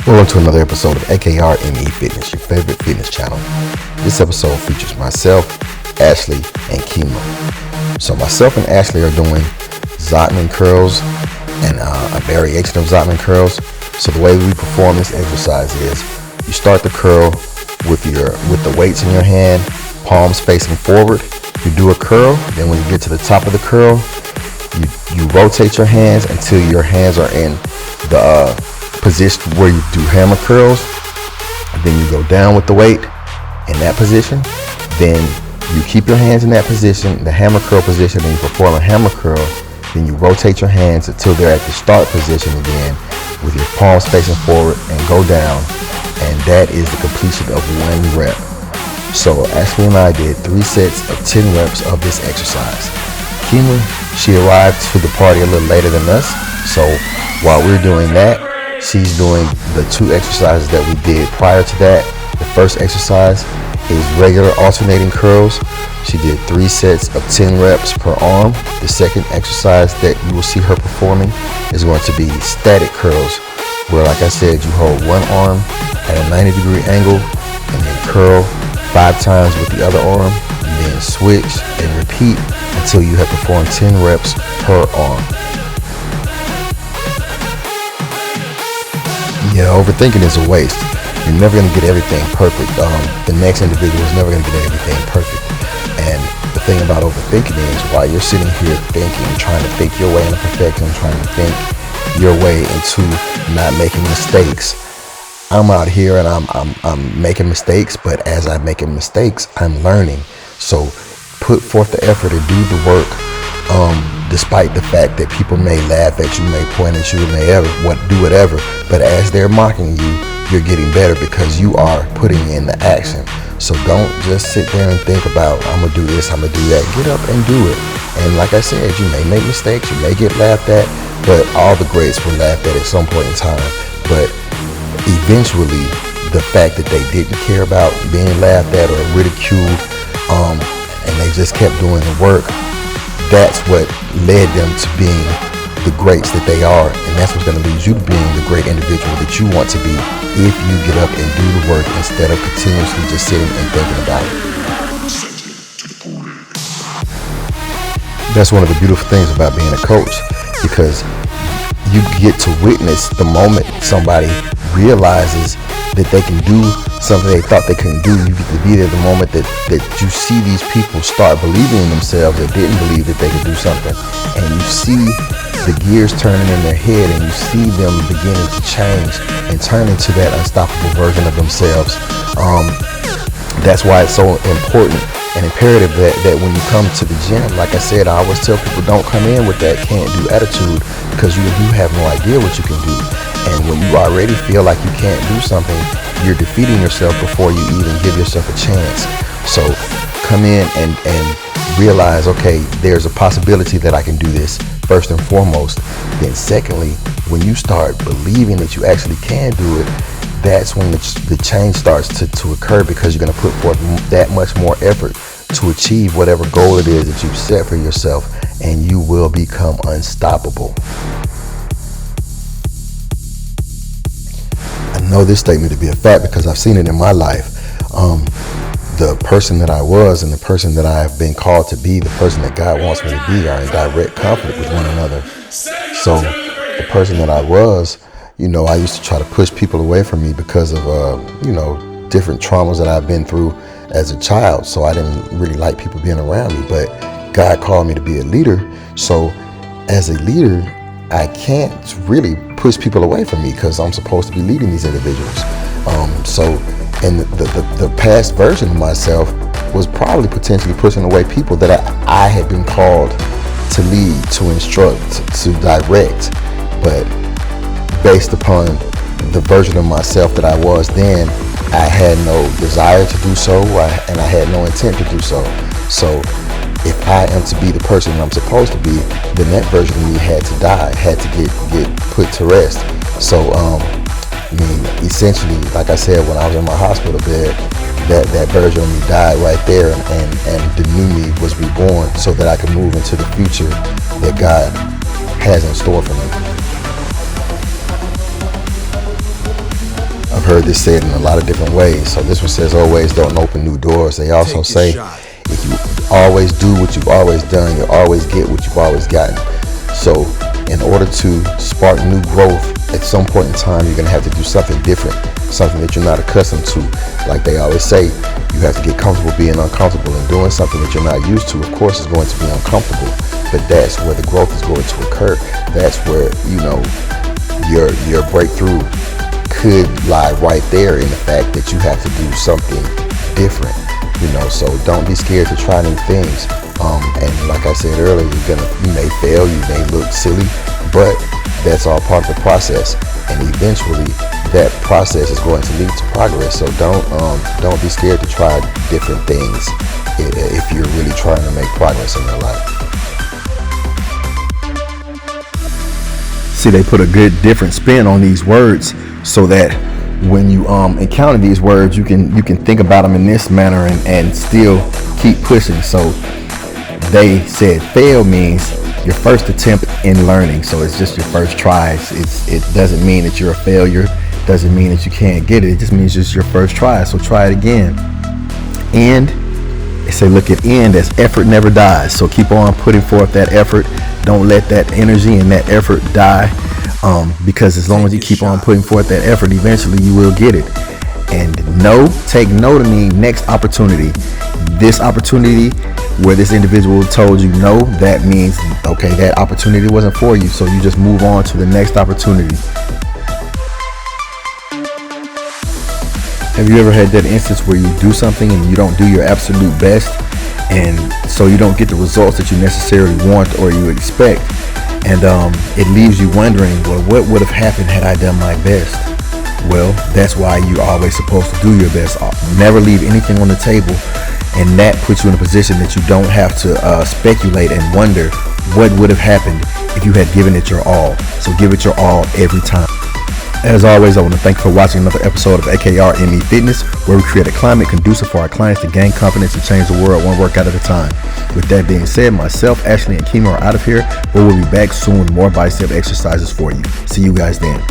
Welcome to another episode of AKRME Fitness, your favorite fitness channel. This episode features myself, Ashley, and Kima. So myself and Ashley are doing Zottman curls and a variation of Zottman curls. So the way we perform this exercise is you start the curl with the weights in your hand, palms facing forward. You do a curl, then when you get to the top of the curl, you rotate your hands until your hands are in the position where you do hammer curls. Then you go down with the weight in that position. Then you keep your hands in that position, the hammer curl position, and you perform a hammer curl. Then you rotate your hands until they're at the start position again with your palms facing forward and go down. And that is the completion of one rep. So Ashley and I did 3 sets of 10 reps of this exercise. Kima, she arrived to the party a little later than us. So while we're doing that, she's doing the 2 exercises that we did prior to that. The first exercise is regular alternating curls. She did 3 sets of 10 reps per arm. The second exercise that you will see her performing is going to be static curls, where, like I said, you hold one arm at a 90-degree angle and then curl 5 times with the other arm, and then switch and repeat until you have performed 10 reps per arm. Yeah, overthinking is a waste. You're never going to get everything perfect. The next individual is never going to get everything perfect. And the thing about overthinking is while you're sitting here thinking, trying to think your way into perfection, trying to think your way into not making mistakes, I'm out here and I'm making mistakes, but as I'm making mistakes, I'm learning. So put forth the effort and do the work. Despite the fact that people may laugh at you, may point at you, may do whatever, but as they're mocking you, you're getting better because you are putting in the action. So don't just sit there and think about, I'm gonna do this, I'm gonna do that. Get up and do it. And like I said, you may make mistakes, you may get laughed at, but all the greats were laughed at some point in time. But eventually, the fact that they didn't care about being laughed at or ridiculed, and they just kept doing the work, that's what led them to being the greats that they are. And that's what's going to lead you to being the great individual that you want to be if you get up and do the work instead of continuously just sitting and thinking about it. That's one of the beautiful things about being a coach, because you get to witness the moment somebody realizes that they can do something they thought they couldn't do. You get to be there the moment that you see these people start believing in themselves that didn't believe that they could do something, and you see the gears turning in their head and you see them beginning to change and turn into that unstoppable version of themselves. That's why it's so important and imperative that when you come to the gym, like I said, I always tell people, don't come in with that can't do attitude, because you have no idea what you can do. And when you already feel like you can't do something, you're defeating yourself before you even give yourself a chance. So come in and realize, okay, there's a possibility that I can do this, first and foremost. Then secondly, when you start believing that you actually can do it, that's when the change starts to occur, because you're going to put forth that much more effort to achieve whatever goal it is that you've set for yourself, and you will become unstoppable. I know this statement to be a fact because I've seen it in my life. The person that I was and the person that I have been called to be, the person that God wants me to be, are in direct conflict with one another. So the person that I was, I used to try to push people away from me because of, different traumas that I've been through as a child. So I didn't really like people being around me, but God called me to be a leader. So as a leader, I can't really push people away from me because I'm supposed to be leading these individuals. And the past version of myself was probably potentially pushing away people that I had been called to lead, to instruct, to direct. But based upon the version of myself that I was then, I had no desire to do so, and I had no intent to do so. So if I am to be the person I'm supposed to be, then that version of me had to die, had to get put to rest. So, essentially, like I said, when I was in my hospital bed, that version of me died right there, and the new me was reborn so that I could move into the future that God has in store for me. heard this said in a lot of different ways. So this one says, always don't open new doors. They also say, if you always do what you've always done, you'll always get what you've always gotten. So in order to spark new growth, at some point in time, you're going to have to do something different, something that you're not accustomed to. Like they always say, you have to get comfortable being uncomfortable, and doing something that you're not used to, of course, is going to be uncomfortable. But that's where the growth is going to occur. That's where, your breakthrough could lie right there, in the fact that you have to do something different. So don't be scared to try new things. And like I said earlier, you may fail, you may look silly, but that's all part of the process. And eventually, that process is going to lead to progress. So don't be scared to try different things if you're really trying to make progress in your life. See, they put a good different spin on these words, so that when you encounter these words, you can think about them in this manner and still keep pushing. So they said fail means your first attempt in learning. So it's just your first try. It doesn't mean that you're a failure. It doesn't mean that you can't get it. It just means it's your first try. So try it again. And they say look at end as effort never dies. So keep on putting forth that effort. Don't let that energy and that effort die. Because as long as you keep on putting forth that effort, eventually you will get it. And take no to mean next opportunity. This opportunity where this individual told you no, that means, okay, that opportunity wasn't for you. So you just move on to the next opportunity. Have you ever had that instance where you do something and you don't do your absolute best, and so you don't get the results that you necessarily want or you expect? And it leaves you wondering, well, what would have happened had I done my best? Well, that's why you're always supposed to do your best. Never leave anything on the table. And that puts you in a position that you don't have to speculate and wonder what would have happened if you had given it your all. So give it your all every time. As always, I want to thank you for watching another episode of AKR ME Fitness, where we create a climate conducive for our clients to gain confidence and change the world one workout at a time. With that being said, myself, Ashley, and Kimo are out of here, but we'll be back soon with more bicep exercises for you. See you guys then.